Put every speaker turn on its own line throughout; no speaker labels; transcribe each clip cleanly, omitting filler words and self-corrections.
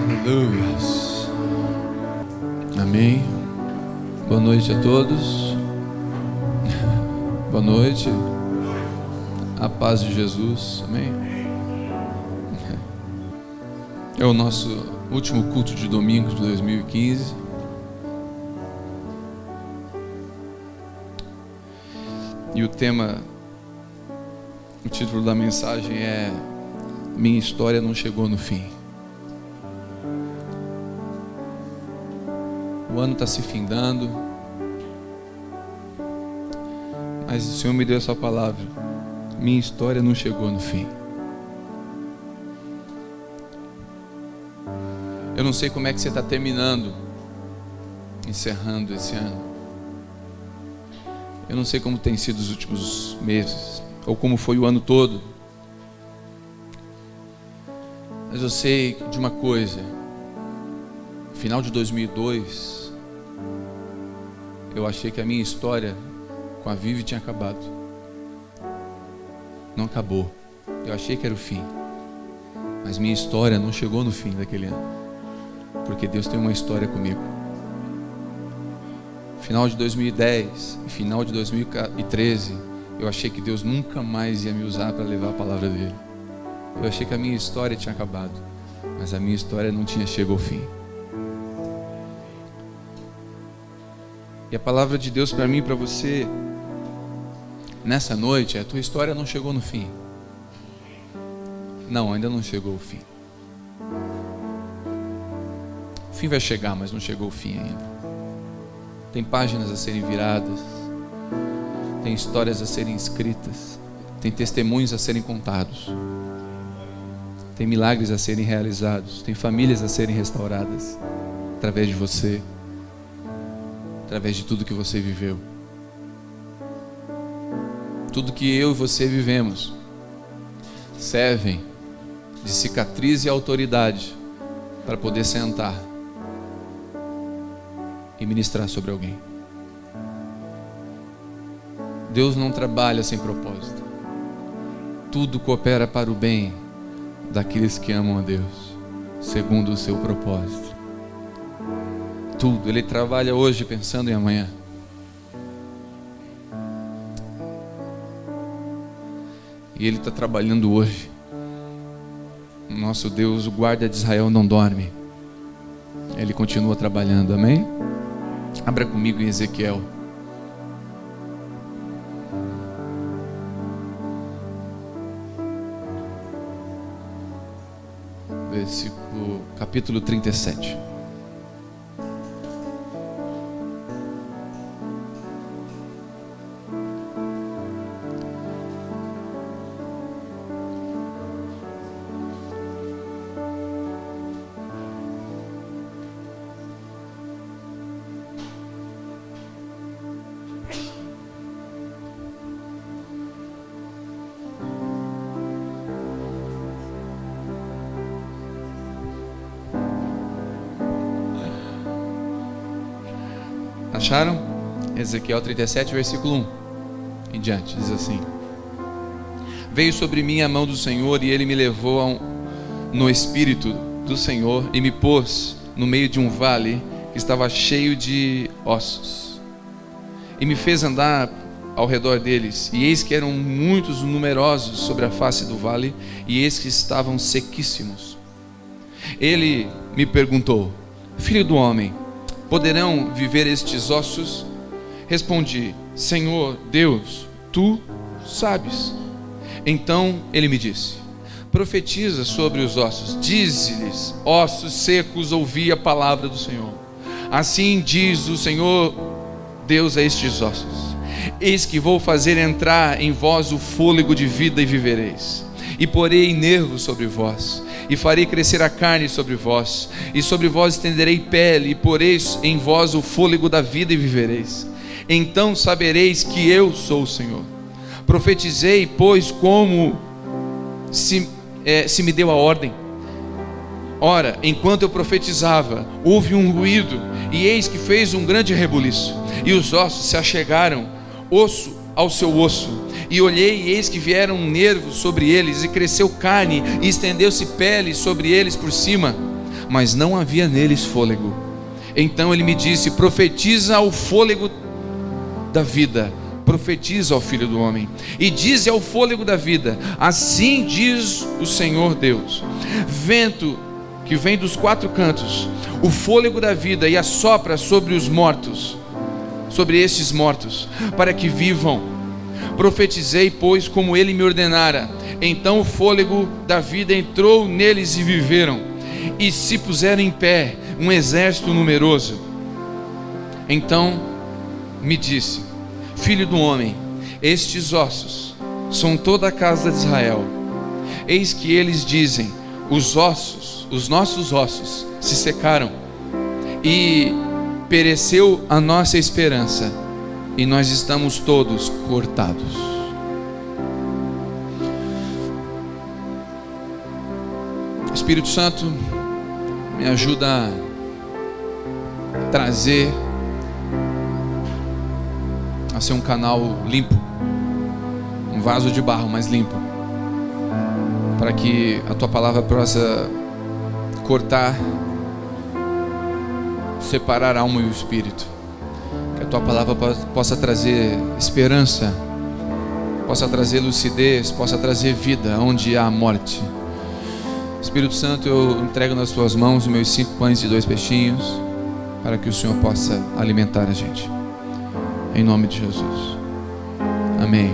Aleluias. Amém. Boa noite a todos. Boa noite. A paz de Jesus. Amém. É o nosso último culto de domingo de 2015. E o título da mensagem é Minha História Não Chegou no Fim. O ano está se findando, mas o Senhor me deu essa palavra: minha história não chegou no fim. Eu não sei como é que você está encerrando esse ano. Eu não sei como tem sido os últimos meses, ou como foi o ano todo. Mas eu sei de uma coisa: no final de 2002, eu achei que a minha história com a Vivi tinha acabado. Não acabou. Eu achei que era o fim. Mas minha história não chegou no fim daquele ano. Porque Deus tem uma história comigo. Final de 2010 e final de 2013, eu achei que Deus nunca mais ia me usar para levar a palavra dele. Eu achei que a minha história tinha acabado. Mas a minha história não tinha chegado ao fim. E a palavra de Deus para mim e para você nessa noite é: a tua história não chegou no fim. Não, ainda não chegou ao fim. O fim vai chegar, mas não chegou ao fim ainda. Tem páginas a serem viradas, tem histórias a serem escritas, tem testemunhos a serem contados, tem milagres a serem realizados, tem famílias a serem restauradas através de você, através de tudo que você viveu. Tudo que eu e você vivemos servem de cicatriz e autoridade para poder sentar e ministrar sobre alguém. Deus não trabalha sem propósito. Tudo coopera para o bem daqueles que amam a Deus, segundo o seu propósito. Tudo. Ele trabalha hoje pensando em amanhã. E Ele está trabalhando hoje. Nosso Deus, o guarda de Israel, não dorme. Ele continua trabalhando, amém? Abra comigo em Ezequiel. Capítulo 37. Acharam? Ezequiel 37, versículo 1 em diante, diz assim: Veio sobre mim a mão do Senhor, e Ele me levou no Espírito do Senhor, e me pôs no meio de um vale que estava cheio de ossos, e me fez andar ao redor deles, e eis que eram muitos numerosos sobre a face do vale, e eis que estavam sequíssimos. Ele me perguntou: Filho do homem, poderão viver estes ossos? Respondi: Senhor Deus, tu sabes. Então ele me disse: profetiza sobre os ossos, dize-lhes: ossos secos, ouvi a palavra do Senhor. Assim diz o Senhor Deus a estes ossos: eis que vou fazer entrar em vós o fôlego de vida, e vivereis. E porei nervos sobre vós, e farei crescer a carne sobre vós, e sobre vós estenderei pele, e poreis em vós o fôlego da vida, e vivereis. Então sabereis que eu sou o Senhor. Profetizei, pois, como se me deu a ordem. Ora, enquanto eu profetizava, houve um ruído, e eis que fez um grande rebuliço, e os ossos se achegaram, osso ao seu osso. E olhei, e eis que vieram nervos sobre eles, e cresceu carne, e estendeu-se pele sobre eles por cima. mas não havia neles fôlego. Então ele me disse: profetiza ao fôlego da vida, profetiza ao Filho do Homem, e dize ao fôlego da vida: assim diz o Senhor Deus, vento que vem dos quatro cantos, o fôlego da vida, e assopra sobre os mortos, sobre estes mortos, para que vivam. Profetizei, pois, como ele me ordenara. Então o fôlego da vida entrou neles e viveram, e se puseram em pé um exército numeroso. Então me disse: filho do homem, estes ossos são toda a casa de Israel. Eis que eles dizem: os nossos ossos se secaram, e pereceu a nossa esperança, e nós estamos todos cortados. Espírito Santo, me ajuda a trazer, a ser um canal limpo, um vaso de barro mais limpo, para que a tua palavra possa cortar, separar a alma e o espírito, que a tua palavra possa trazer esperança, possa trazer lucidez, possa trazer vida onde há morte. Espírito Santo, eu entrego nas tuas mãos os meus 5 pães e 2 peixinhos, para que o Senhor possa alimentar a gente, em nome de Jesus. Amém.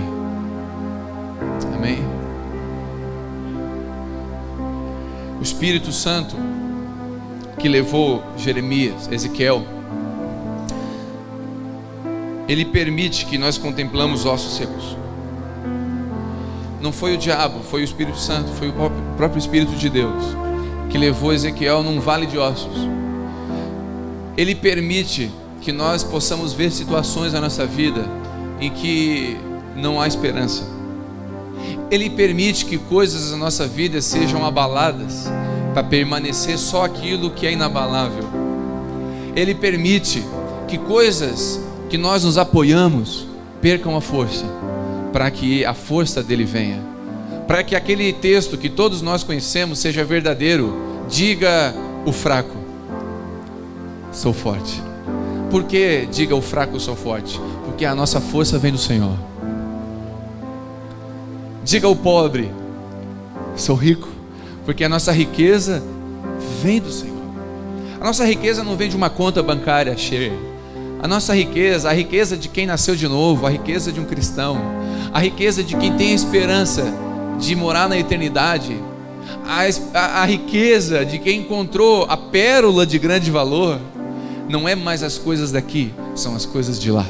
Amém. O Espírito Santo que levou Jeremias, Ezequiel, ele permite que nós contemplamos ossos secos. Não foi o diabo, foi o Espírito Santo, foi o próprio Espírito de Deus que levou Ezequiel num vale de ossos. Ele permite que nós possamos ver situações na nossa vida em que não há esperança. Ele permite que coisas na nossa vida sejam abaladas, para permanecer só aquilo que é inabalável. Ele permite que coisas que nós nos apoiamos percam a força, para que a força dele venha, para que aquele texto que todos nós conhecemos seja verdadeiro. Diga o fraco: sou forte. Por que diga o fraco: sou forte? Porque a nossa força vem do Senhor. Diga o pobre: sou rico, porque a nossa riqueza vem do Senhor. A nossa riqueza não vem de uma conta bancária cheia. A nossa riqueza, a riqueza de quem nasceu de novo, a riqueza de um cristão, a riqueza de quem tem a esperança de morar na eternidade, a riqueza de quem encontrou a pérola de grande valor, não é mais as coisas daqui, são as coisas de lá.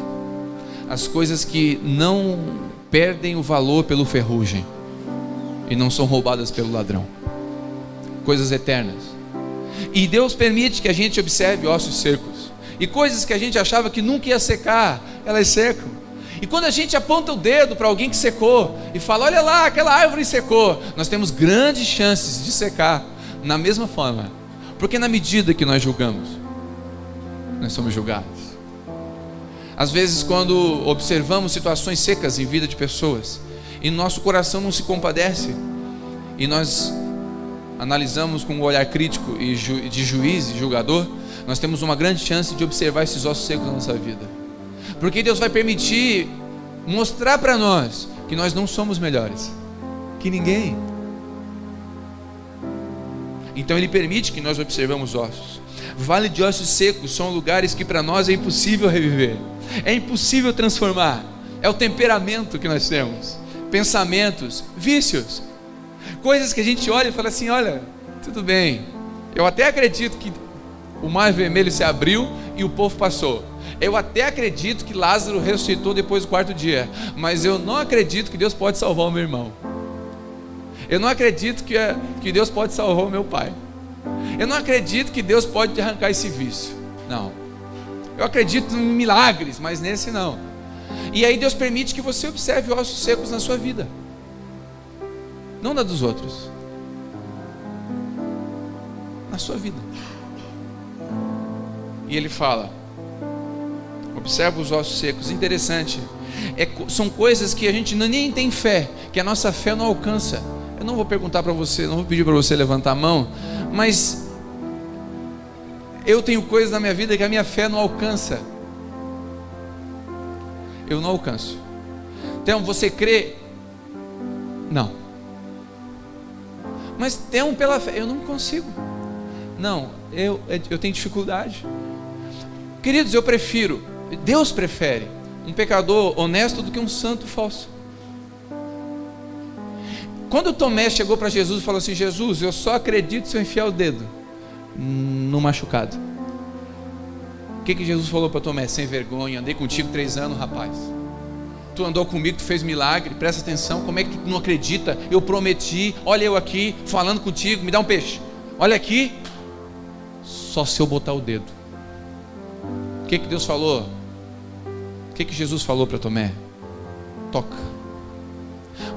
As coisas que não perdem o valor pelo ferrugem e não são roubadas pelo ladrão. Coisas eternas. E Deus permite que a gente observe ossos secos. E coisas que a gente achava que nunca ia secar, elas secam. E quando a gente aponta o dedo para alguém que secou e fala: olha lá, aquela árvore secou, nós temos grandes chances de secar na mesma forma. Porque na medida que nós julgamos, nós somos julgados. Às vezes, quando observamos situações secas em vida de pessoas e nosso coração não se compadece, e nós analisamos com um olhar crítico e de juiz e julgador, nós temos uma grande chance de observar esses ossos secos na nossa vida. Porque Deus vai permitir mostrar para nós que nós não somos melhores que ninguém. Então Ele permite que nós observemos ossos. Vale de ossos secos são lugares que para nós é impossível reviver, é impossível transformar. É o temperamento que nós temos, pensamentos, vícios, coisas que a gente olha e fala assim: olha, tudo bem, eu até acredito que o mar vermelho se abriu e o povo passou. Eu até acredito que Lázaro ressuscitou depois do 4º dia, mas eu não acredito que Deus pode salvar o meu irmão. Eu não acredito que Deus pode salvar o meu pai. Eu não acredito que Deus pode arrancar esse vício. Não. Eu acredito em milagres, mas nesse não. E aí Deus permite que você observe ossos secos na sua vida, não na dos outros, na sua vida. E Ele fala: observa os ossos secos. Interessante, são coisas que a gente nem tem fé, que a nossa fé não alcança. Eu não vou perguntar para você, não vou pedir para você levantar a mão, mas Eu tenho coisas na minha vida que a minha fé não alcança. Eu não alcanço. Então, você crê? Não. Mas tem pela fé, eu não consigo. Não, eu tenho dificuldade. Queridos, Deus prefere um pecador honesto do que um santo falso. Quando Tomé chegou para Jesus e falou assim: Jesus, eu só acredito se eu enfiar o dedo no machucado. O que Jesus falou para Tomé? Sem vergonha, andei contigo 3 anos, rapaz. Tu andou comigo, tu fez milagre, presta atenção. Como é que tu não acredita? Eu prometi, olha eu aqui, falando contigo, me dá um peixe. Olha aqui, só se eu botar o dedo. O que Deus falou? O que Jesus falou para Tomé? Toca.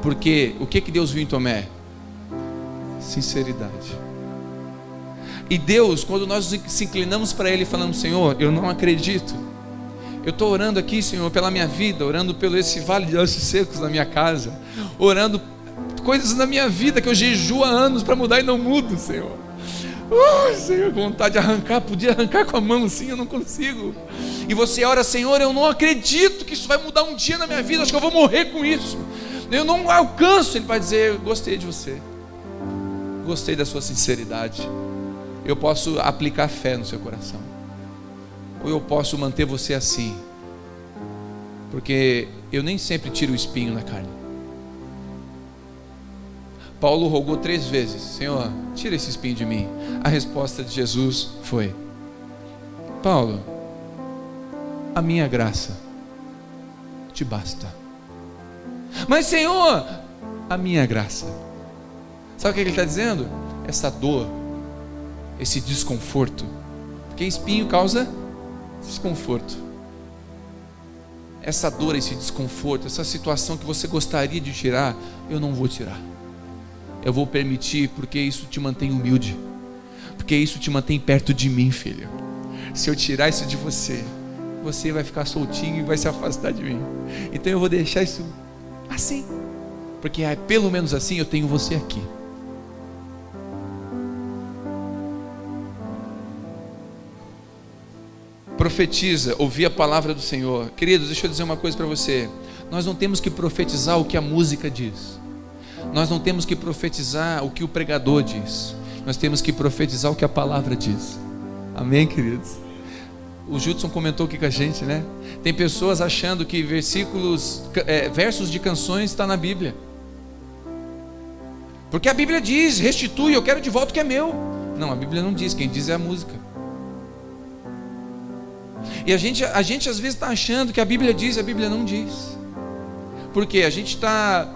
Porque o que Deus viu em Tomé? Sinceridade. E Deus, quando nós se inclinamos para Ele e falamos: Senhor, eu não acredito, eu estou orando aqui, Senhor, pela minha vida, orando pelo esse vale de ossos secos na minha casa, orando coisas na minha vida que eu jejuo há anos para mudar e não mudo, Senhor. Senhor, vontade de arrancar, podia arrancar com a mão assim, eu não consigo. E você ora: Senhor, eu não acredito que isso vai mudar um dia na minha vida, acho que eu vou morrer com isso, eu não alcanço. Ele vai dizer: gostei de você, gostei da sua sinceridade. Eu posso aplicar fé no seu coração, ou eu posso manter você assim, porque eu nem sempre tiro o espinho na carne. Paulo rogou 3 vezes: Senhor, tira esse espinho de mim. A resposta de Jesus foi: Paulo, a minha graça te basta. Mas Senhor, a minha graça. Sabe o que ele está dizendo? Essa dor, esse desconforto, porque espinho causa desconforto. Essa dor, esse desconforto, essa situação que você gostaria de tirar, eu não vou tirar. Eu vou permitir, porque isso te mantém humilde, porque isso te mantém perto de mim, filho. Se eu tirar isso de você, você vai ficar soltinho e vai se afastar de mim. Então eu vou deixar isso assim, porque pelo menos assim eu tenho você aqui. Profetiza, ouvir a palavra do Senhor. Queridos, deixa eu dizer uma coisa para você. Nós não temos que profetizar o que a música diz. Nós não temos que profetizar o que o pregador diz. Nós temos que profetizar o que a palavra diz. Amém, queridos? O Judson comentou aqui com a gente, né? Tem pessoas achando que versos de canções está na Bíblia. Porque a Bíblia diz: restitui, eu quero de volta o que é meu. Não, a Bíblia não diz, quem diz é a música. E a gente às vezes está achando que a Bíblia diz, a Bíblia não diz. Por quê? A gente está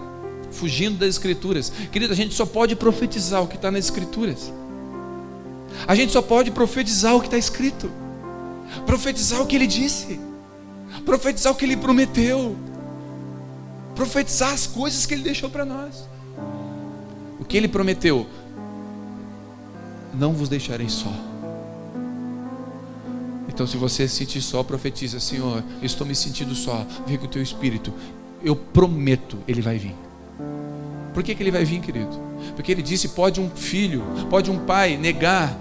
fugindo das Escrituras. Querido, a gente só pode profetizar o que está nas Escrituras. A gente só pode profetizar o que está escrito. Profetizar o que Ele disse. Profetizar o que Ele prometeu. Profetizar as coisas que Ele deixou para nós. O que Ele prometeu: não vos deixarei só. Então, se você se sentir só, profetiza: Senhor, eu estou me sentindo só, vem com o teu Espírito. Eu prometo, Ele vai vir. Por que Ele vai vir, querido? Porque Ele disse: pode um pai negar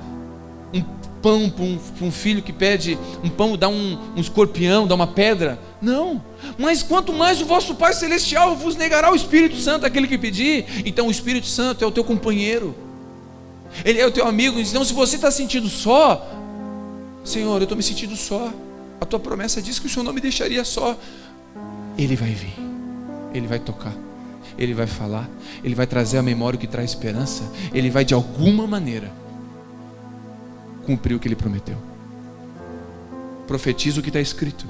um pão para um filho que pede um pão, dá um escorpião, dá uma pedra? Não, mas quanto mais o vosso Pai Celestial vos negará o Espírito Santo, aquele que pedir. Então o Espírito Santo é o teu companheiro, Ele é o teu amigo. Então, se você está sentindo só, Senhor, eu estou me sentindo só, a tua promessa diz que o Senhor não me deixaria só. Ele vai vir, Ele vai tocar, Ele vai falar, Ele vai trazer à memória o que traz esperança. Ele vai de alguma maneira cumprir o que Ele prometeu. Profetiza o que está escrito,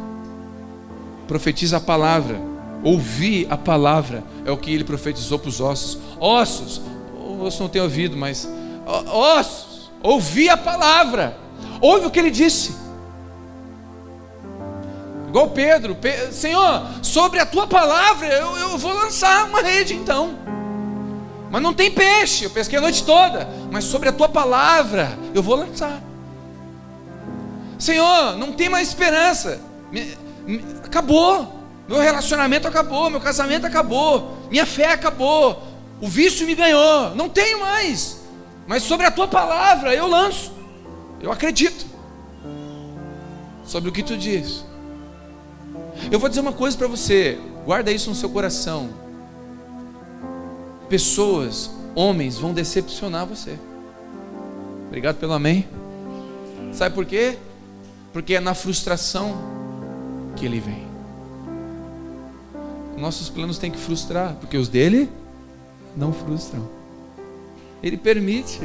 profetiza a palavra. Ouvir a palavra é o que Ele profetizou para os ossos. Ossos, o osso não tem ouvido, mas ossos, ouvir a palavra. Ouve o que Ele disse. Igual Pedro: Senhor, sobre a tua palavra eu vou lançar uma rede então. Mas não tem peixe, eu pesquei a noite toda. Mas sobre a tua palavra eu vou lançar. Senhor, não tem mais esperança. Acabou. Meu relacionamento acabou, meu casamento acabou, minha fé acabou, o vício me ganhou, não tenho mais. Mas sobre a tua palavra eu lanço. Eu acredito. sobre o que tu diz. Eu vou dizer uma coisa para você, guarda isso no seu coração. Pessoas, homens, vão decepcionar você. Obrigado pelo amém. Sabe por quê? Porque é na frustração que ele vem. Nossos planos têm que frustrar, porque os dele não frustram. Ele permite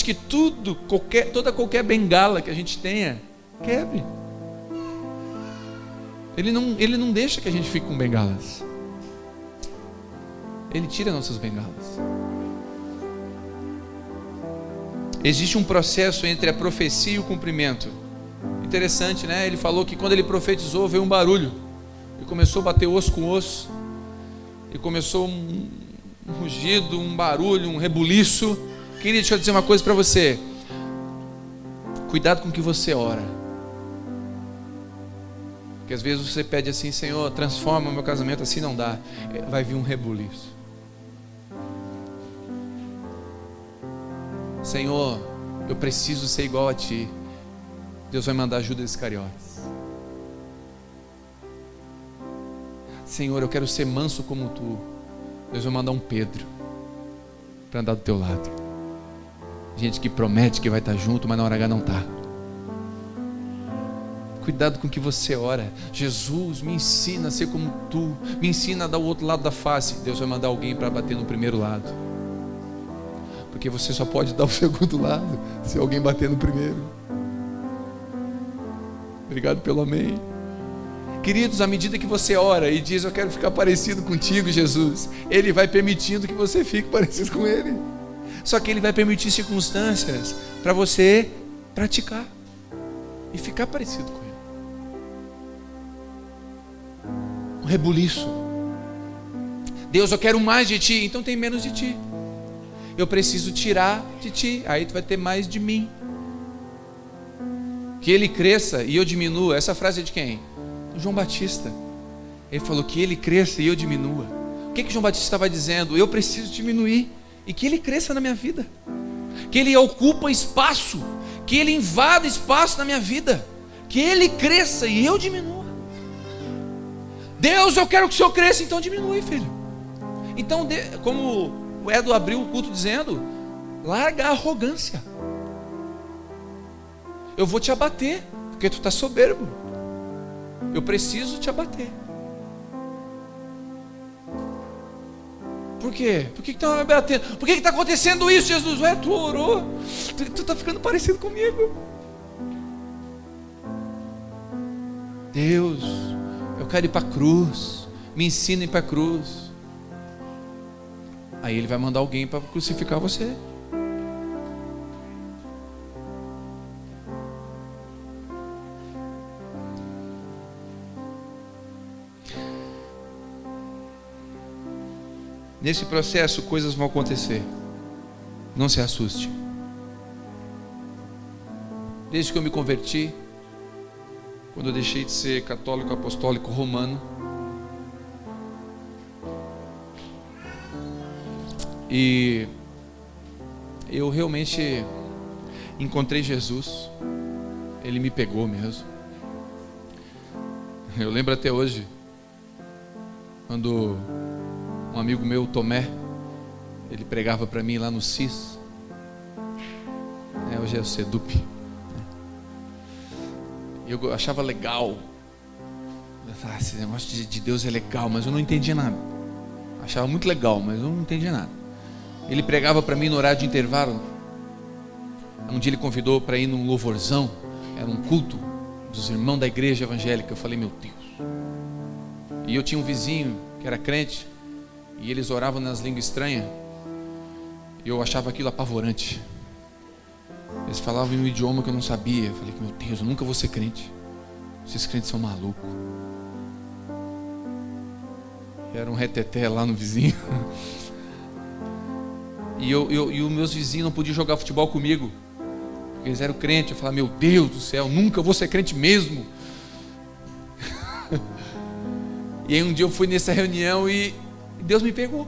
que toda qualquer bengala que a gente tenha quebre. Ele não deixa que a gente fique com bengalas. Ele tira nossas bengalas. Existe um processo entre a profecia e o cumprimento. Interessante, né? Ele falou que quando ele profetizou, veio um barulho. E começou a bater osso com osso. E começou um rugido, um barulho, um rebuliço. Querido, deixa eu dizer uma coisa para você. Cuidado com o que você ora. Porque às vezes você pede assim: Senhor, transforma o meu casamento, assim não dá. Vai vir um rebuliço. Senhor, eu preciso ser igual a Ti. Deus vai mandar Judas Iscariotes. Senhor, eu quero ser manso como Tu. Deus vai mandar um Pedro para andar do teu lado. Gente que promete que vai estar junto, mas na hora H não está. Cuidado com o que você ora. Jesus, me ensina a ser como Tu. Me ensina a dar o outro lado da face. Deus vai mandar alguém para bater no primeiro lado. Porque você só pode dar o segundo lado se alguém bater no primeiro. Obrigado pelo amém. Queridos, à medida que você ora e diz: eu quero ficar parecido contigo, Jesus, Ele vai permitindo que você fique parecido com Ele. Só que Ele vai permitir circunstâncias para você praticar e ficar parecido com Ele. Um rebuliço. Deus, eu quero mais de Ti, então tem menos de Ti. Eu preciso tirar de Ti, aí tu vai ter mais de mim. Que Ele cresça e eu diminua. Essa frase é de quem? João Batista. Ele falou que Ele cresça e eu diminua. O que João Batista estava dizendo? Eu preciso diminuir e que Ele cresça na minha vida. Que Ele ocupa espaço, que Ele invada espaço na minha vida. Que Ele cresça e eu diminua. Deus, eu quero que o Senhor cresça, então diminui, filho. Então, como o Edo abriu o culto dizendo: larga a arrogância. Eu vou te abater, porque tu está soberbo. Eu preciso te abater. Por quê? Por que está me abatendo? Por que está acontecendo isso, Jesus? Ué, tu orou. Tu está ficando parecido comigo. Deus, eu quero ir para a cruz. Me ensina a ir para a cruz. Aí Ele vai mandar alguém para crucificar você. Nesse processo coisas vão acontecer. Não se assuste. Desde que eu me converti, quando eu deixei de ser católico apostólico romano, e eu realmente encontrei Jesus. Ele me pegou mesmo. Eu lembro até hoje, quando um amigo meu, Tomé, ele pregava para mim lá no CIS. Hoje é o CEDUP. Eu achava legal. Esse negócio de Deus é legal, mas eu não entendia nada. Achava muito legal, mas eu não entendia nada. Ele pregava para mim no horário de intervalo. Um dia ele convidou para ir num louvorzão. Era um culto dos irmãos da igreja evangélica. Eu falei: meu Deus. E eu tinha um vizinho que era crente, e eles oravam nas línguas estranhas, e eu achava aquilo apavorante. Eles falavam em um idioma que eu não sabia. Eu falei: meu Deus, eu nunca vou ser crente. Esses crentes são malucos. E era um reteté lá no vizinho. E os meus vizinhos não podiam jogar futebol comigo, porque eles eram crentes. Eu falava: meu Deus do céu, nunca vou ser crente mesmo. E aí um dia eu fui nessa reunião e Deus me pegou.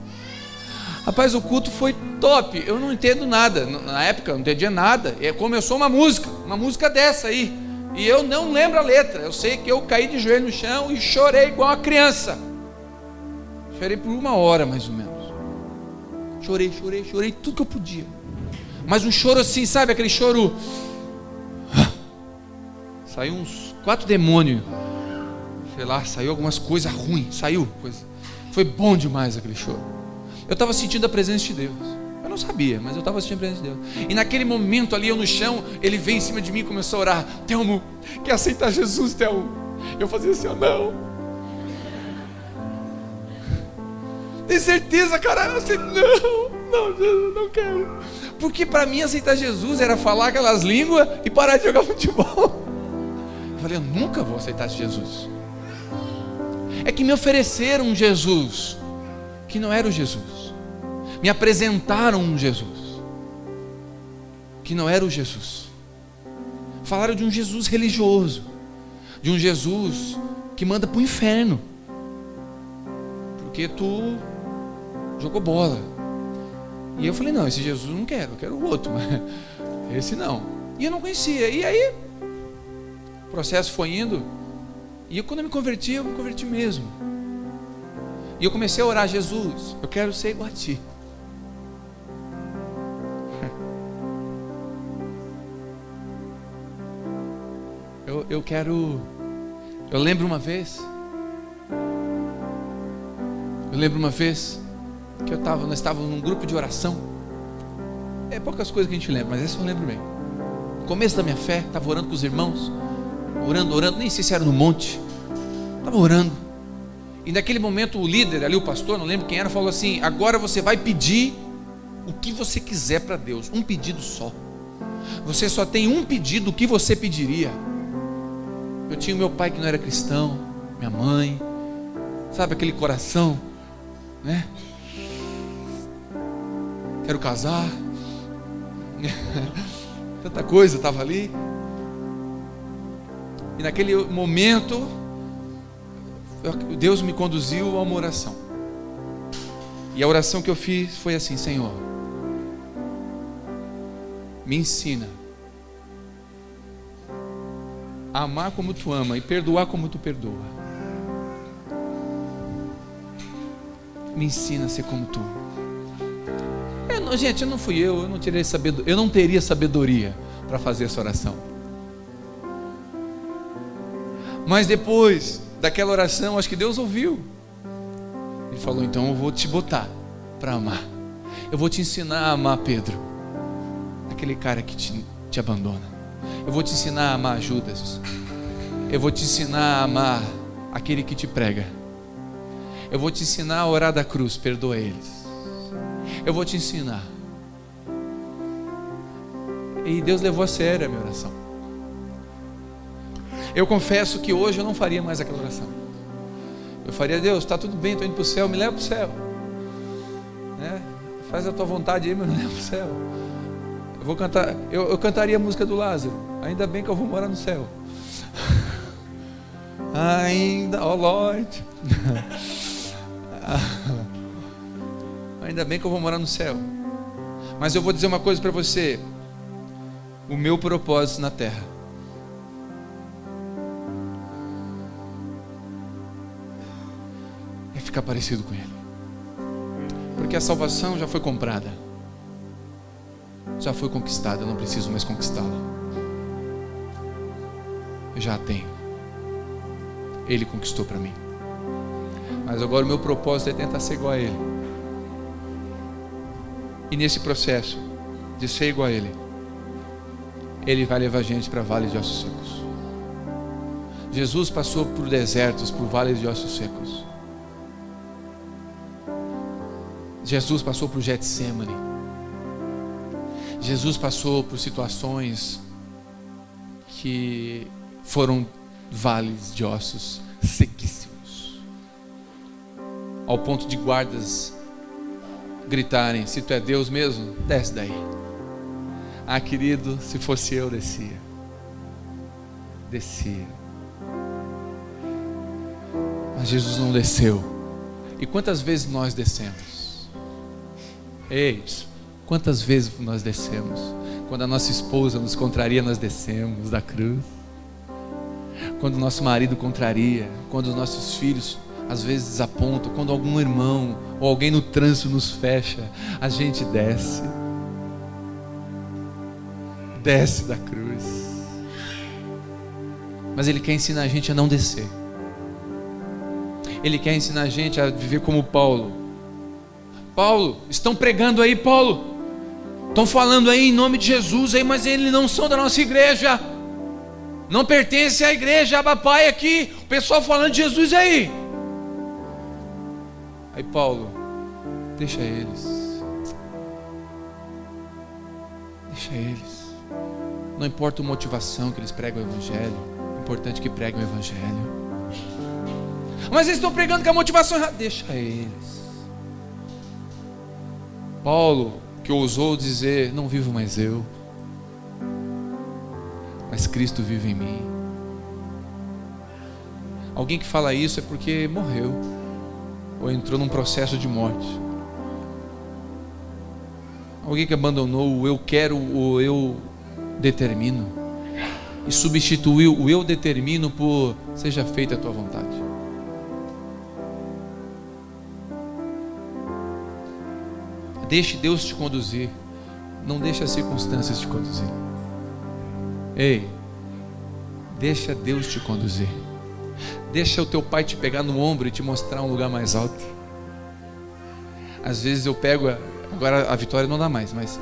Rapaz, o culto foi top. Eu não entendo nada. Na época eu não entendia nada. Começou uma música dessa aí. E eu não lembro a letra. Eu sei que eu caí de joelho no chão e chorei igual uma criança. Chorei por 1 hora mais ou menos. Chorei tudo que eu podia. Mas um choro assim, sabe? Aquele choro. Saiu uns 4 demônios. Sei lá, saiu algumas coisas ruins. Saiu coisa. Foi bom demais aquele choro. Eu estava sentindo a presença de Deus. Eu não sabia, mas eu estava sentindo a presença de Deus. E naquele momento ali, eu no chão, ele veio em cima de mim e começou a orar. Telmo, quer aceitar Jesus, Telmo? Eu fazia assim, não. Tem certeza, cara? Eu assim, não, Jesus, não quero. Porque para mim aceitar Jesus era falar aquelas línguas e parar de jogar futebol. Eu falei, eu nunca vou aceitar Jesus. É que me ofereceram um Jesus que não era o Jesus. Me apresentaram um Jesus que não era o Jesus. Falaram de um Jesus religioso, de um Jesus que manda para o inferno, porque tu jogou bola. E eu falei, não, esse Jesus eu não quero, eu quero o outro, mas esse não. E eu não conhecia. E aí o processo foi indo. E quando eu me converti mesmo. E eu comecei a orar, Jesus, eu quero ser igual a ti. Eu lembro uma vez que nós estávamos num grupo de oração. É poucas coisas que a gente lembra, mas essa eu lembro bem. No começo da minha fé, estava orando com os irmãos, orando, nem sei se era no monte, estava orando. E naquele momento o líder ali, o pastor, não lembro quem era, falou assim: agora você vai pedir o que você quiser para Deus, um pedido só. Você só tem um pedido, o que você pediria? Eu tinha o meu pai que não era cristão, minha mãe, sabe aquele coração, né? Quero casar, tanta coisa estava ali. E naquele momento Deus me conduziu a uma oração. E a oração que eu fiz foi assim: Senhor, me ensina a amar como tu ama e perdoar como tu perdoa. Me ensina a ser como tu. Gente, não fui eu não tirei sabedoria, eu não teria sabedoria para fazer essa oração. Mas depois daquela oração, acho que Deus ouviu. Ele falou: então eu vou te botar para amar. Eu vou te ensinar a amar Pedro, aquele cara que te abandona. Eu vou te ensinar a amar Judas. Eu vou te ensinar a amar aquele que te prega. Eu vou te ensinar a orar da cruz, perdoa eles. Eu vou te ensinar. E Deus levou a sério a minha oração. Eu confesso que hoje eu não faria mais aquela oração. Eu faria: Deus, está tudo bem, estou indo para o céu, me leva para o céu, né? Faz a tua vontade aí, mas me leva para o céu. Eu vou cantar, eu cantaria a música do Lázaro: ainda bem que eu vou morar no céu. Ainda, ó Lord. Ainda bem que eu vou morar no céu. Mas eu vou dizer uma coisa para você: o meu propósito na terra é ficar parecido com Ele. Porque a salvação já foi comprada, já foi conquistada. Eu não preciso mais conquistá-la. Eu já a tenho. Ele conquistou para mim. Mas agora o meu propósito é tentar ser igual a Ele. E nesse processo de ser igual a Ele, Ele vai levar a gente para vales de ossos secos. Jesus passou por desertos, por vales de ossos secos. Jesus passou por Getsemane. Jesus passou por situações que foram vales de ossos sequíssimos, ao ponto de guardas gritarem: se tu é Deus mesmo, desce daí. Ah, querido, se fosse eu, descia. Mas Jesus não desceu. E quantas vezes nós descemos? Ei, quantas vezes nós descemos? Quando a nossa esposa nos contraria, nós descemos da cruz. quando o nosso marido contraria, quando os nossos filhos às vezes desapontam, quando algum irmão ou alguém no trânsito nos fecha, a gente desce da cruz. Mas Ele quer ensinar a gente a não descer. Ele quer ensinar a gente a viver como Paulo. Paulo, estão pregando aí, Paulo, estão falando aí em nome de Jesus aí, mas eles não são da nossa igreja, não pertencem à igreja Abba Pai aqui, o pessoal falando de Jesus aí. Aí Paulo, deixa eles, não importa a motivação que eles pregam o evangelho, é importante que preguem o evangelho. Mas eles estão pregando com a motivação errada, deixa eles. Paulo, que ousou dizer, não vivo mais eu, mas Cristo vive em mim. Alguém que fala isso é porque morreu, ou entrou num processo de morte. Alguém que abandonou o eu quero, o eu determino, e substituiu o eu determino por seja feita a tua vontade. Deixe Deus te conduzir, não deixe as circunstâncias te conduzir. Ei, deixa Deus te conduzir. Deixa o teu pai te pegar no ombro e te mostrar um lugar mais alto. Às vezes eu pego, agora a Vitória não dá mais, mas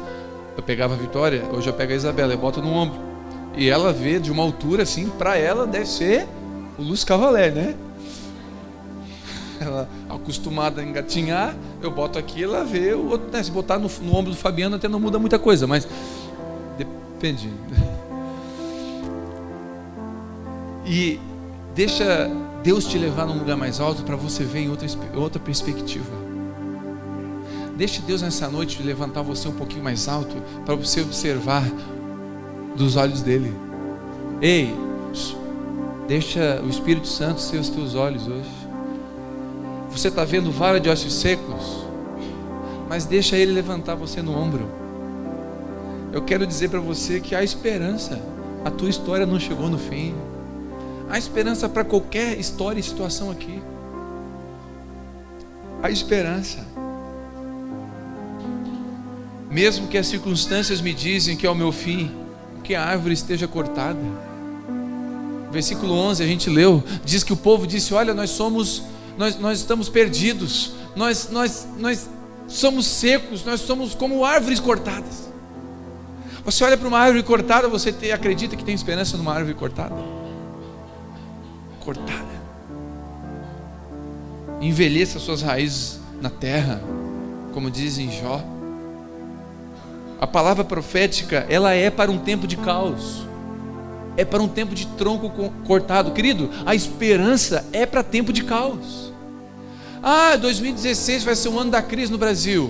eu pegava a Vitória, hoje eu pego a Isabela, eu boto no ombro, e ela vê de uma altura assim, para ela deve ser o Lúcio Cavalé, né? Ela acostumada a engatinhar, eu boto aqui, ela vê o outro, né? Se botar no ombro do Fabiano até não muda muita coisa, mas depende. E deixa Deus te levar num lugar mais alto para você ver em outra perspectiva. Deixa Deus nessa noite levantar você um pouquinho mais alto para você observar dos olhos dele. Ei, deixa o Espírito Santo ser os teus olhos hoje. Você está vendo vara de ossos secos, mas deixa Ele levantar você no ombro. Eu quero dizer para você que há esperança. A tua história não chegou no fim. Há esperança para qualquer história e situação aqui. Há esperança. Mesmo que as circunstâncias me dizem que é o meu fim, que a árvore esteja cortada. Versículo 11 a gente leu, diz que o povo disse, olha, nós estamos perdidos, nós somos secos, nós somos como árvores cortadas. Você olha para uma árvore cortada, você acredita que tem esperança numa árvore cortada? Envelheça suas raízes na terra, como diz em Jó. A palavra profética, ela é para um tempo de caos, é para um tempo de tronco cortado. Querido, a esperança é para tempo de caos. 2016 vai ser um ano da crise no Brasil.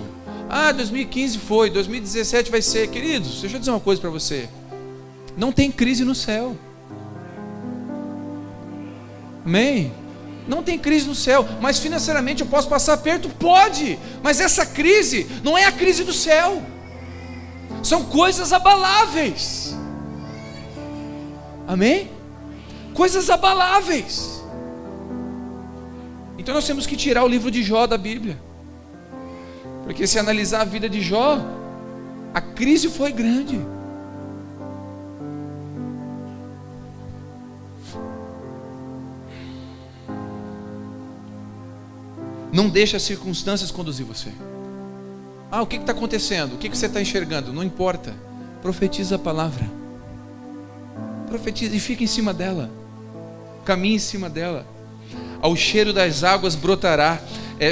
2015 foi, 2017 vai ser. Queridos, deixa eu dizer uma coisa para você. Não tem crise no céu. Amém? Não tem crise no céu. Mas financeiramente eu posso passar aperto? Pode. Mas essa crise não é a crise do céu. São coisas abaláveis. Amém? Coisas abaláveis. Então nós temos que tirar o livro de Jó da Bíblia. Porque se analisar a vida de Jó, a crise foi grande. Não deixe as circunstâncias conduzir você. O que está acontecendo? O que você está enxergando? Não importa. Profetiza a palavra. Profetiza e fica em cima dela. Caminhe em cima dela. Ao cheiro das águas brotará.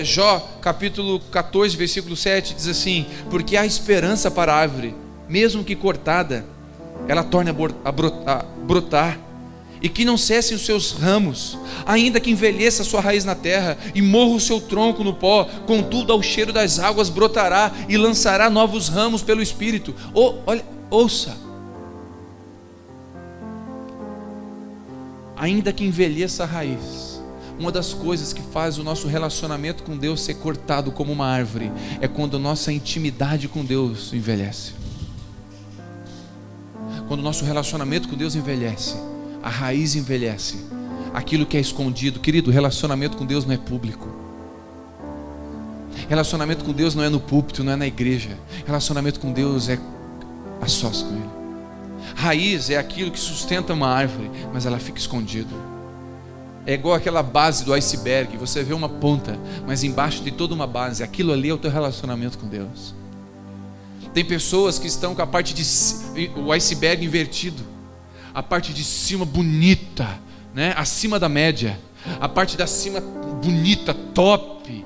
Jó capítulo 14 versículo 7 diz assim: porque há esperança para a árvore, mesmo que cortada, ela torna a brotar, e que não cessem os seus ramos, ainda que envelheça a sua raiz na terra e morra o seu tronco no pó, contudo ao cheiro das águas brotará e lançará novos ramos pelo Espírito. Olha, ouça. Ainda que envelheça a raiz, uma das coisas que faz o nosso relacionamento com Deus ser cortado como uma árvore é quando a nossa intimidade com Deus envelhece. Quando o nosso relacionamento com Deus envelhece, A raiz envelhece. Aquilo que é escondido, querido, relacionamento com Deus não é público. Relacionamento com Deus não é no púlpito, não é na igreja. Relacionamento com Deus é a sós com Ele. Raiz é aquilo que sustenta uma árvore, mas ela fica escondida. É igual aquela base do iceberg. Você vê uma ponta, mas embaixo de toda uma base, aquilo ali é o teu relacionamento com Deus. Tem pessoas que estão com a parte de o iceberg invertido, a parte de cima bonita, né? Acima da média, a parte da cima bonita, top,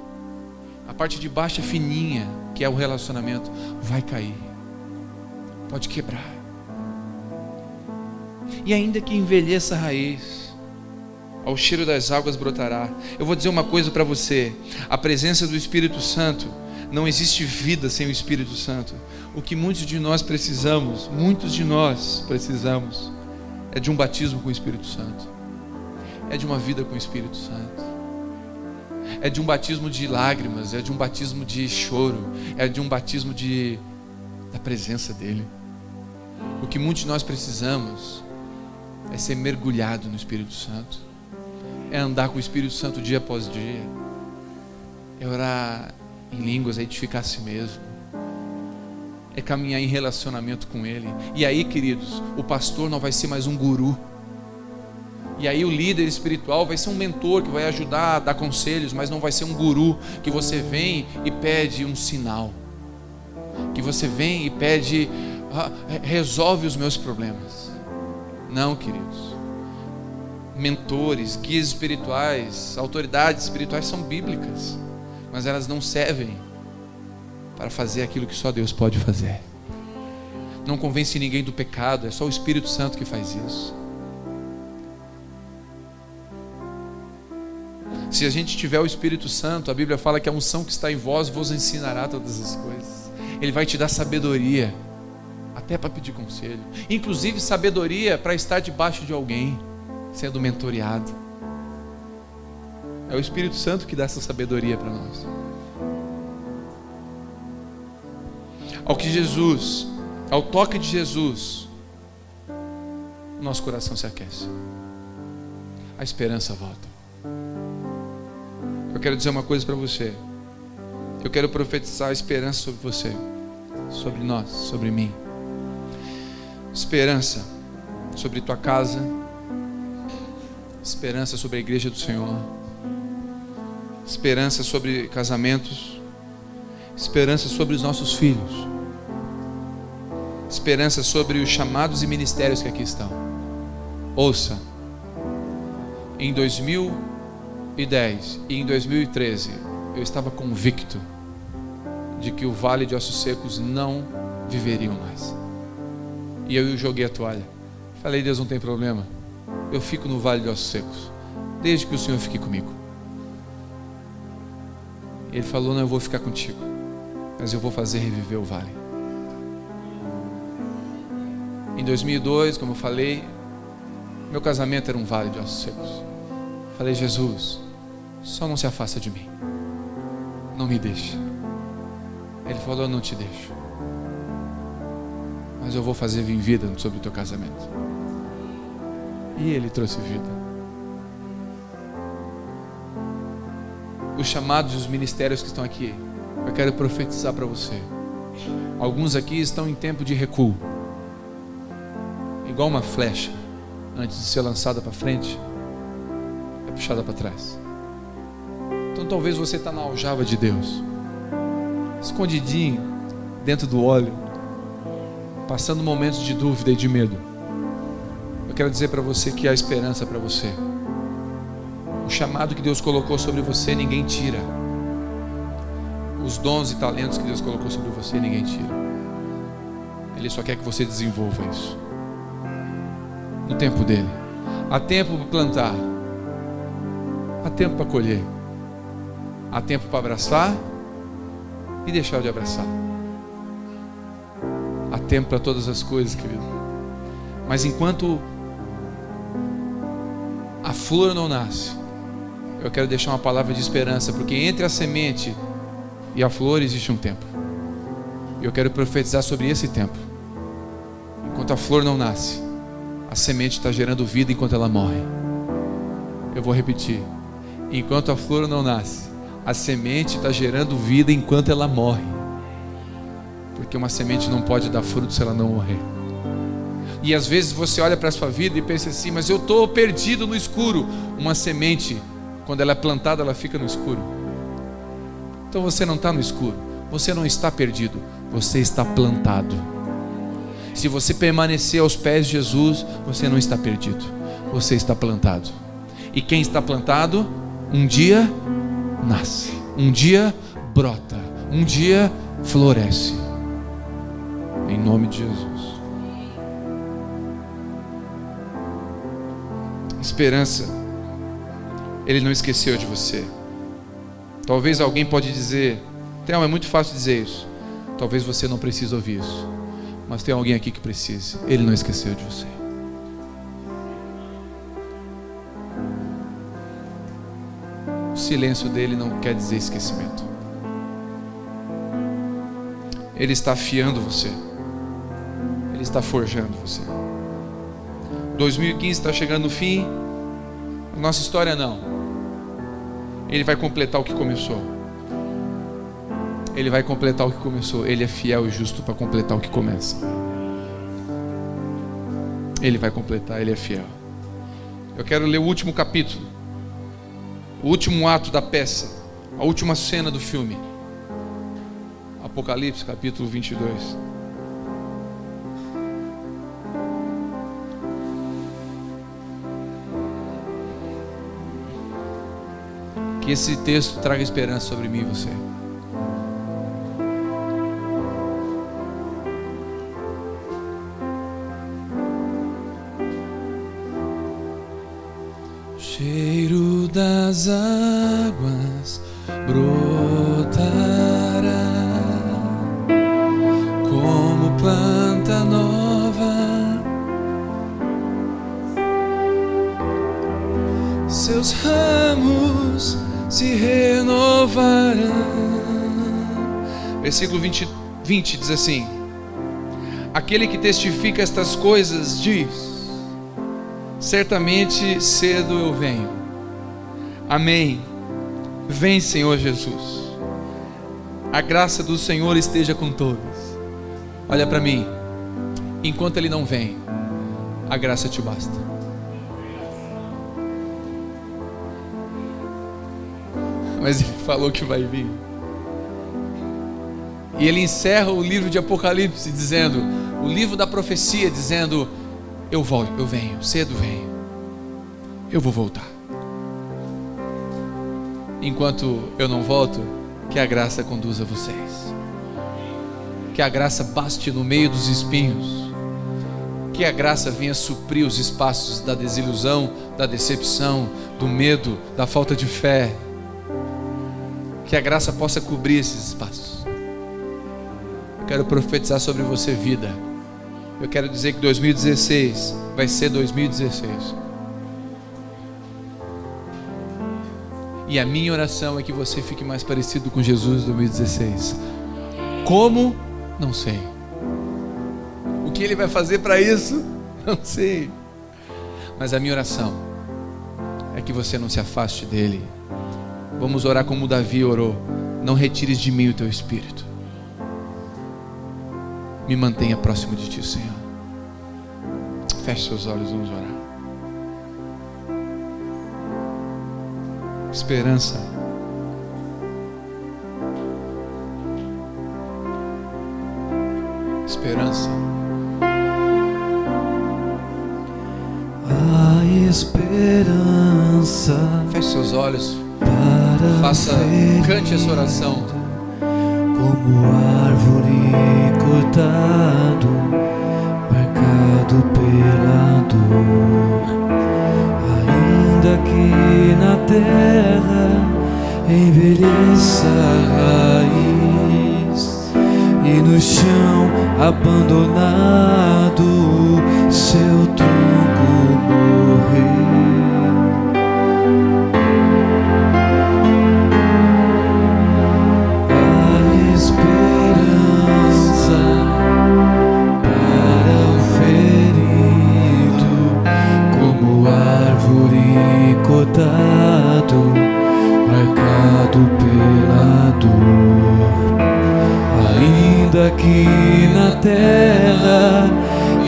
a parte de baixo é fininha, que é o relacionamento. Vai cair, pode quebrar. E ainda que envelheça a raiz, ao cheiro das águas brotará. Eu vou dizer uma coisa para você: a presença do Espírito Santo, não existe vida sem o Espírito Santo. O que muitos de nós precisamos é de um batismo com o Espírito Santo, é de uma vida com o Espírito Santo, é de um batismo de lágrimas, é de um batismo de choro, é de um batismo da presença dEle. O que muitos de nós precisamos é ser mergulhado no Espírito Santo, é andar com o Espírito Santo dia após dia, é orar em línguas, é edificar a si mesmo, é caminhar em relacionamento com Ele. E aí, queridos, o pastor não vai ser mais um guru. E aí o líder espiritual vai ser um mentor que vai ajudar a dar conselhos, mas não vai ser um guru que você vem e pede um sinal, que você vem e pede, resolve os meus problemas. Não, queridos. Mentores, guias espirituais, autoridades espirituais são bíblicas, mas elas não servem para fazer aquilo que só Deus pode fazer. Não convence ninguém do pecado, é só o Espírito Santo que faz isso. Se a gente tiver o Espírito Santo, a Bíblia fala que a unção que está em vós vos ensinará todas as coisas. Ele vai te dar sabedoria, até para pedir conselho, inclusive sabedoria para estar debaixo de alguém, sendo mentoreado. É o Espírito Santo que dá essa sabedoria para nós. Ao toque de Jesus, o nosso coração se aquece, a esperança volta. Eu quero dizer uma coisa para você. Eu quero profetizar a esperança sobre você, sobre nós, sobre mim. Esperança sobre tua casa, esperança sobre a igreja do Senhor, esperança sobre casamentos, esperança sobre os nossos filhos, esperança sobre os chamados e ministérios que aqui estão. Ouça, em 2010 e em 2013 eu estava convicto de que o vale de ossos secos não viveriam mais, e eu joguei a toalha. Falei: Deus, não tem problema, eu fico no vale de ossos secos, desde que o Senhor fique comigo. Ele falou: não, eu vou ficar contigo, mas eu vou fazer reviver o vale. Em 2002, como eu falei, meu casamento era um vale de ossos secos. Falei: Jesus, só não se afasta de mim, não me deixa. Ele falou: eu não te deixo, mas eu vou fazer vir vida sobre o teu casamento. E Ele trouxe vida. Os chamados e os ministérios que estão aqui, eu quero profetizar para você. Alguns aqui estão em tempo de recuo, igual uma flecha, antes de ser lançada para frente, é puxada para trás. Então talvez você está na aljava de Deus, escondidinho dentro do óleo, passando momentos de dúvida e de medo. Eu quero dizer para você que há esperança para você. O chamado que Deus colocou sobre você, ninguém tira. Os dons e talentos que Deus colocou sobre você, ninguém tira. Ele só quer que você desenvolva isso no tempo dele. Há tempo para plantar, há tempo para colher, há tempo para abraçar e deixar de abraçar. Há tempo para todas as coisas, querido. Mas enquanto a flor não nasce, eu quero deixar uma palavra de esperança, porque entre a semente e a flor existe um tempo. E eu quero profetizar sobre esse tempo. Enquanto a flor não nasce, a semente está gerando vida enquanto ela morre. Eu vou repetir. Enquanto a flor não nasce, a semente está gerando vida enquanto ela morre. Porque uma semente não pode dar fruto se ela não morrer. E às vezes você olha para a sua vida e pensa assim: mas eu estou perdido no escuro. Uma semente, quando ela é plantada, ela fica no escuro. Então você não está no escuro, você não está perdido, você está plantado. Se você permanecer aos pés de Jesus, você não está perdido, você está plantado. E quem está plantado, um dia nasce, um dia brota, um dia floresce. Em nome de Jesus. Esperança, Ele não esqueceu de você. Talvez alguém pode dizer: Thelma, é muito fácil dizer isso. Talvez você não precise ouvir isso, mas tem alguém aqui que precise. Ele não esqueceu de você. O silêncio dele não quer dizer esquecimento. Ele está afiando você. Ele está forjando você. 2015 está chegando no fim. A nossa história não. Ele vai completar o que começou. Ele vai completar o que começou. Ele é fiel e justo para completar o que começa. Ele vai completar, Ele é fiel. Eu quero ler o último capítulo, o último ato da peça, a última cena do filme. Apocalipse, capítulo 22. Que esse texto traga esperança sobre mim e você. Cheiro das águas brotará como planta nova, seus ramos se renovarão. Versículo 20 diz assim: aquele que testifica estas coisas diz: certamente cedo eu venho. Amém. Vem, Senhor Jesus. A graça do Senhor esteja com todos. Olha para mim. Enquanto Ele não vem, a graça te basta. Mas Ele falou que vai vir. E Ele encerra o livro de Apocalipse dizendo, o livro da profecia dizendo: eu volto, eu venho, cedo venho. Eu vou voltar. Enquanto eu não volto, que a graça conduza vocês. Que a graça baste no meio dos espinhos. Que a graça venha suprir os espaços da desilusão, da decepção, do medo, da falta de fé. Que a graça possa cobrir esses espaços. Eu quero profetizar sobre você, vida. Eu quero dizer que 2016 vai ser 2016. E a minha oração é que você fique mais parecido com Jesus em 2016. Como? Não sei. O que Ele vai fazer para isso? Não sei. Mas a minha oração é que você não se afaste dEle. Vamos orar como Davi orou: não retires de mim o teu espírito. Me mantenha próximo de ti, Senhor. Feche seus olhos, vamos orar. Esperança. Esperança.
A esperança.
Feche seus olhos.
Para
Cante essa oração.
como árvore cortado, marcado pela dor, ainda que na terra envelheça a raiz e no chão abandonado seu tronco morrer. Esperança para o ferido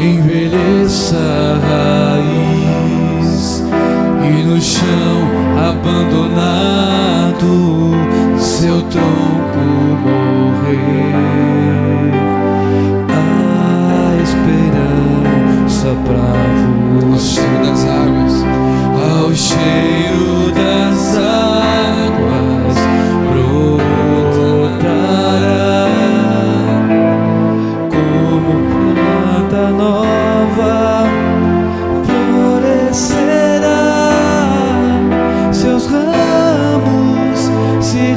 envelheça a raiz e no chão abandonado seu tronco morrer. A esperança pra você. Ao cheiro das águas brotará como planta nova, florescerá, seus ramos se renovarão,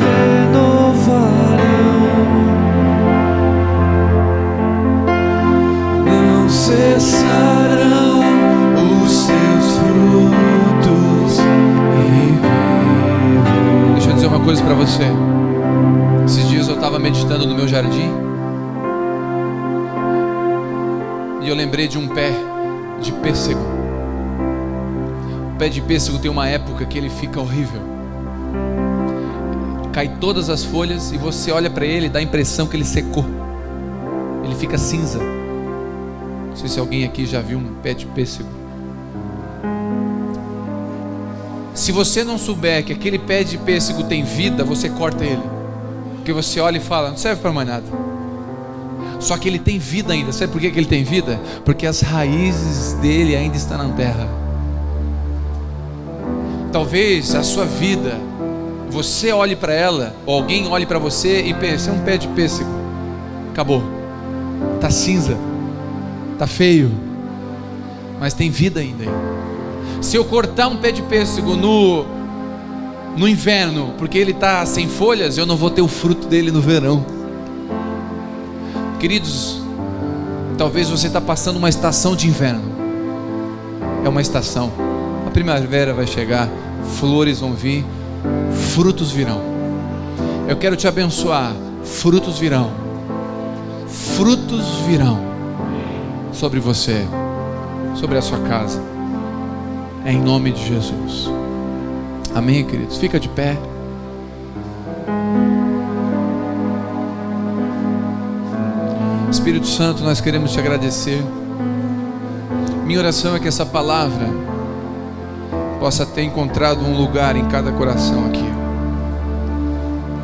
não cessarão os seus frutos e viverão.
Deixa eu dizer uma coisa para você. Esses dias eu estava meditando no meu jardim e eu lembrei de um pé de pêssego. O pé de pêssego tem uma época que ele fica horrível. Cai todas as folhas e você olha para ele e dá a impressão que ele secou. Ele fica cinza. Não sei se alguém aqui já viu um pé de pêssego. Se você não souber que aquele pé de pêssego tem vida, você corta ele. Porque você olha e fala, não serve para mais nada. Só que ele tem vida ainda. Sabe por que ele tem vida? Porque as raízes dele ainda estão na terra. Talvez a sua vida, você olhe para ela, ou alguém olhe para você e pense, é um pé de pêssego. Acabou. Está cinza. Está feio. Mas tem vida ainda. Se eu cortar um pé de pêssego no inverno, porque ele está sem folhas, eu não vou ter o fruto dele no verão. Queridos, talvez você está passando uma estação de inverno. É uma estação. A primavera vai chegar, flores vão vir, frutos virão. Eu quero te abençoar. Frutos virão. Frutos virão sobre você, sobre a sua casa. É em nome de Jesus. Amém, queridos? Fica de pé. Espírito Santo, nós queremos te agradecer. Minha oração é que essa palavra possa ter encontrado um lugar em cada coração aqui.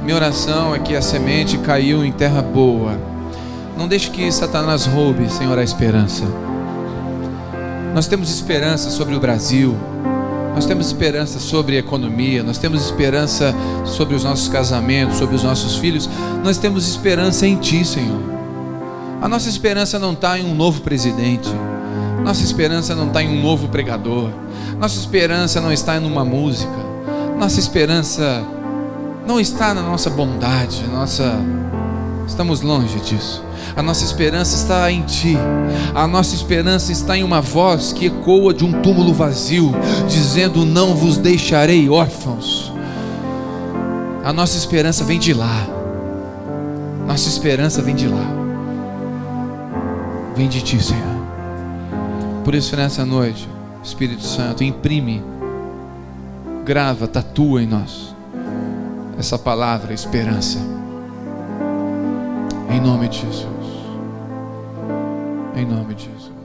Minha oração é que a semente caiu em terra boa. Não deixe que Satanás roube, Senhor, a esperança. Nós temos esperança sobre o Brasil. Nós temos esperança sobre a economia. Nós temos esperança sobre os nossos casamentos, sobre os nossos filhos. Nós temos esperança em Ti, Senhor. A nossa esperança não está em um novo presidente. Nossa esperança não está em um novo pregador. Nossa esperança não está em uma música. Nossa esperança não está na nossa bondade. Estamos longe disso. A nossa esperança está em Ti. A nossa esperança está em uma voz que ecoa de um túmulo vazio, dizendo: não vos deixarei órfãos. A nossa esperança vem de lá. Nossa esperança vem de lá. Vem de Ti, Senhor. Por isso, nessa noite, Espírito Santo, imprime, grava, tatua em nós essa palavra, esperança. Em nome de Jesus. Em nome de Jesus.